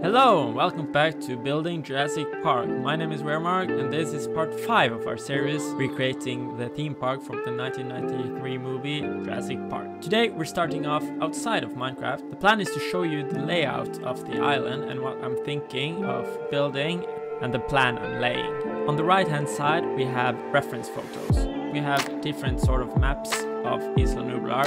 Hello and welcome back to Building Jurassic Park. My name is Weremark and this is part 5 of our series recreating the theme park from the 1993 movie Jurassic Park. Today we're starting off outside of Minecraft. The plan is to show you the layout of the island and what I'm thinking of building and the plan I'm laying. On the right hand side we have reference photos. We have different sort of maps of Isla Nublar.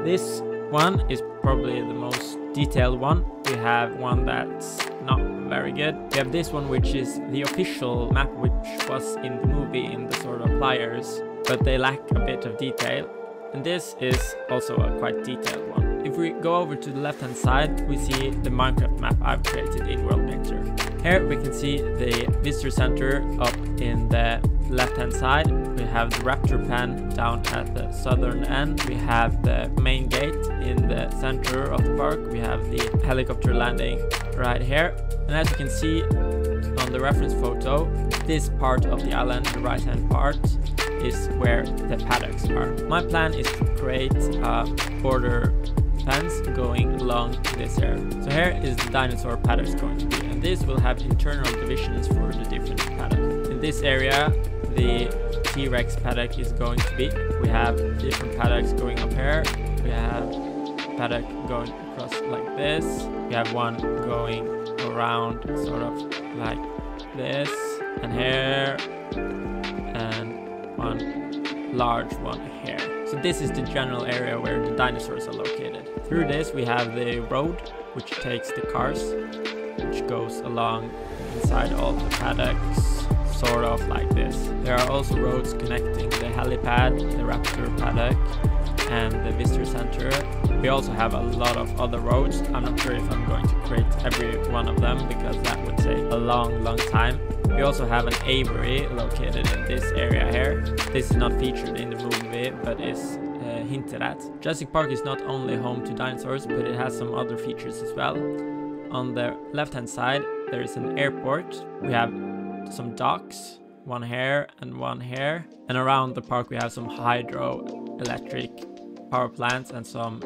This one is probably the most detailed one. We have one that's not very good. We have this one which is the official map which was in the movie in the sort of pliers, but they lack a bit of detail. And this is also a quite detailed one. If we go over to the left hand side, we see the Minecraft map I've created in World Painter. Here we can see the visitor center up in the left hand side. We have the raptor pen down at the southern end. We have the main gate in the center of the park. We have the helicopter landing right here. And as you can see on the reference photo, this part of the island, the right hand part, is where the paddocks are. My plan is to create a border fence going along this area. So here is the dinosaur paddocks going to be, and this will have internal divisions for the different paddocks. In this area, the T-Rex paddock is going to be. We have different paddocks going up here. We have paddock going across like this. We have one going around sort of like this and here, and one large one here. So this is the general area where the dinosaurs are located. Through this we have the road which takes the cars, which goes along inside all the paddocks, sort of like this. There are also roads connecting the helipad, the raptor paddock, and the visitor center. We also have a lot of other roads. I'm not sure if I'm going to create every one of them because that would take a long time. We also have an aviary located in this area here. This is not featured in the movie, but is hinted at. Jurassic Park is not only home to dinosaurs, but it has some other features as well. On the left hand side, there is an airport. We have some docks, one here and one here. And around the park we have some hydroelectric power plants and some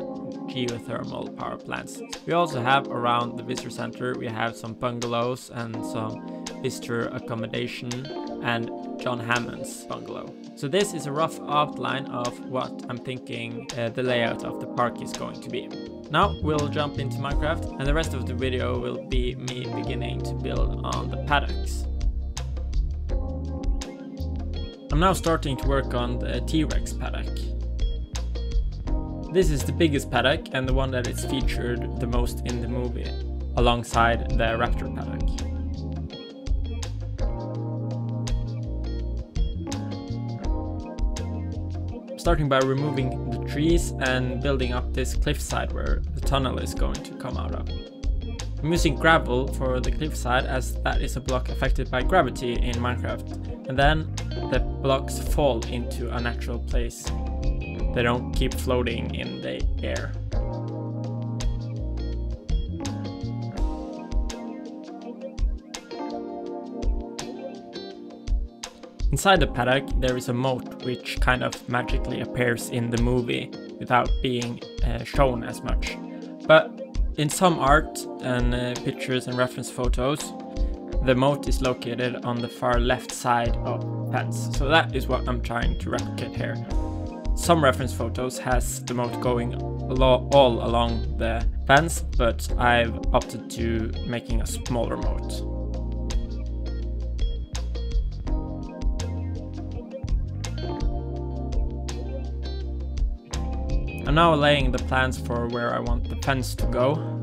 geothermal power plants. We also have around the visitor center, we have some bungalows and some visitor accommodation and John Hammond's bungalow. So this is a rough outline of what I'm thinking the layout of the park is going to be. Now we'll jump into Minecraft and the rest of the video will be me beginning to build on the paddocks. I'm now starting to work on the T-Rex paddock. This is the biggest paddock and the one that is featured the most in the movie, alongside the raptor paddock. Starting by removing the trees and building up this cliffside where the tunnel is going to come out of. I'm using gravel for the cliffside as that is a block affected by gravity in Minecraft, and then the blocks fall into a natural place. They don't keep floating in the air. Inside the paddock there is a moat which kind of magically appears in the movie without being shown as much. But in some art and pictures and reference photos, the moat is located on the far left side of the fence. So that is what I'm trying to replicate here. Some reference photos has the moat going all along the fence, but I've opted to making a smaller moat. I'm now laying the plans for where I want the fence to go.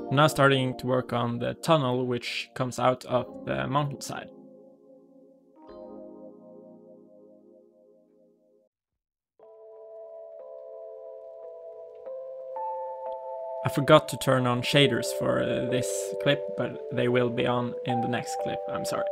I'm now starting to work on the tunnel which comes out of the mountainside. I forgot to turn on shaders for this clip, but they will be on in the next clip, I'm sorry.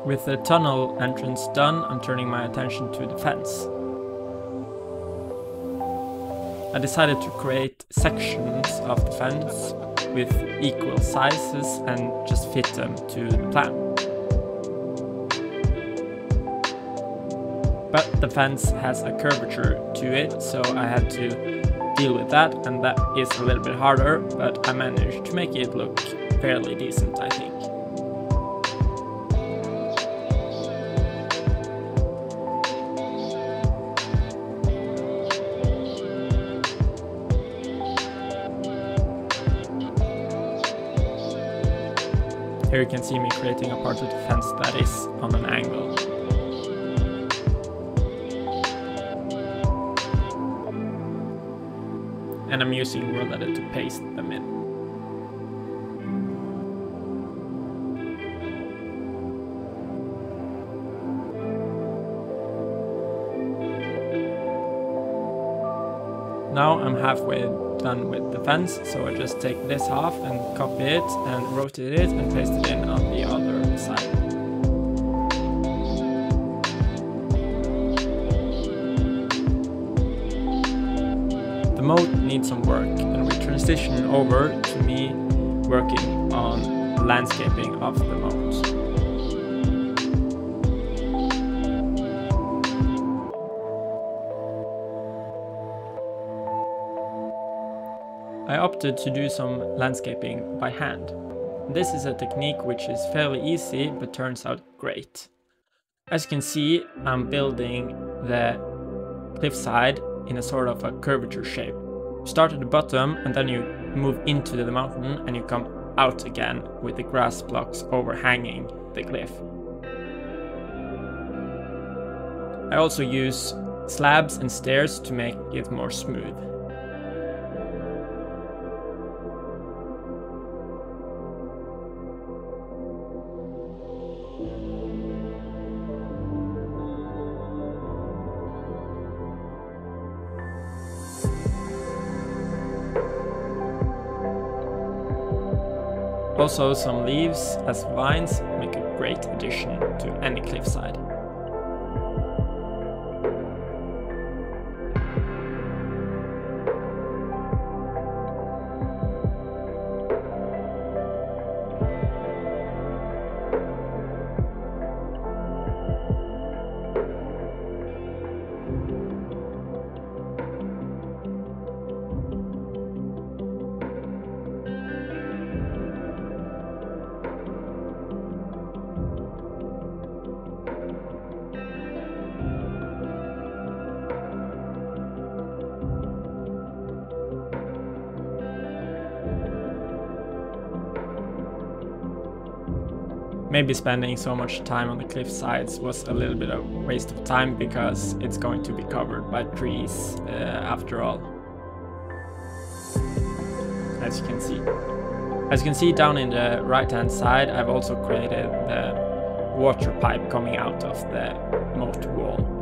With the tunnel entrance done, I'm turning my attention to the fence. I decided to create sections of the fence with equal sizes and just fit them to the plan. But the fence has a curvature to it, so I had to deal with that, and that is a little bit harder, but I managed to make it look fairly decent, I think. Here you can see me creating a part of the fence that is on an angle. And I'm using World Edit to paste them in. Now I'm halfway done with the fence, so I just take this off and copy it and rotate it and paste it in on the other side. The moat needs some work, and we transition over to me working on landscaping of the moat. I opted to do some landscaping by hand. This is a technique which is fairly easy but turns out great. As you can see, I'm building the cliffside in a sort of a curvature shape. You start at the bottom and then you move into the mountain and you come out again with the grass blocks overhanging the cliff. I also use slabs and stairs to make it more smooth. Also, some leaves as vines make a great addition to any cliffside. Maybe spending so much time on the cliff sides was a little bit of a waste of time because it's going to be covered by trees after all. As you can see. As you can see down in the right hand side, I've also created the water pipe coming out of the moat wall.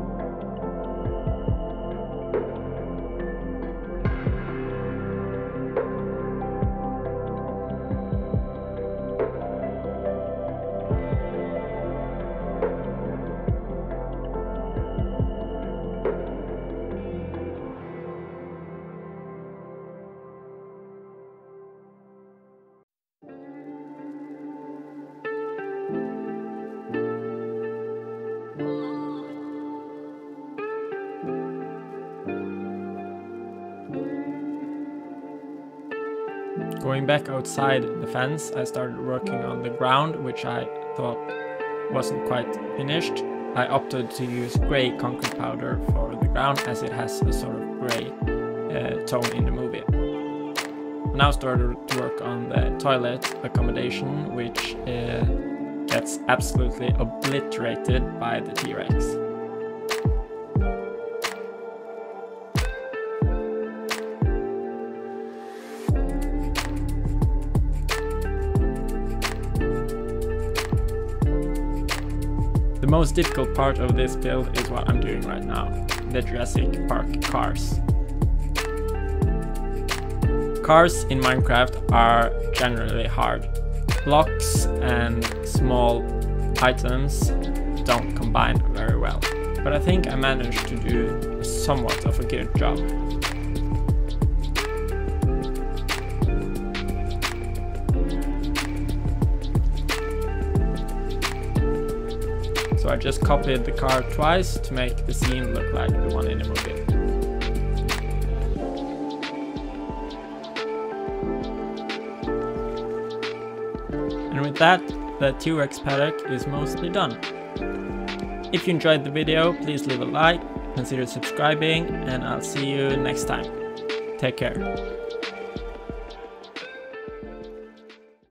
Going back outside the fence, I started working on the ground, which I thought wasn't quite finished. I opted to use grey concrete powder for the ground as it has a sort of grey tone in the movie. I now started to work on the toilet accommodation, which can gets absolutely obliterated by the T-Rex. The most difficult part of this build is what I'm doing right now, the Jurassic Park cars. Cars in Minecraft are generally hard. Blocks and small items don't combine very well, but I think I managed to do somewhat of a good job. So I just copied the car twice to make the scene look like the one in the movie. And with that, the T-Rex paddock is mostly done. If you enjoyed the video, please leave a like, consider subscribing, and I'll see you next time. Take care.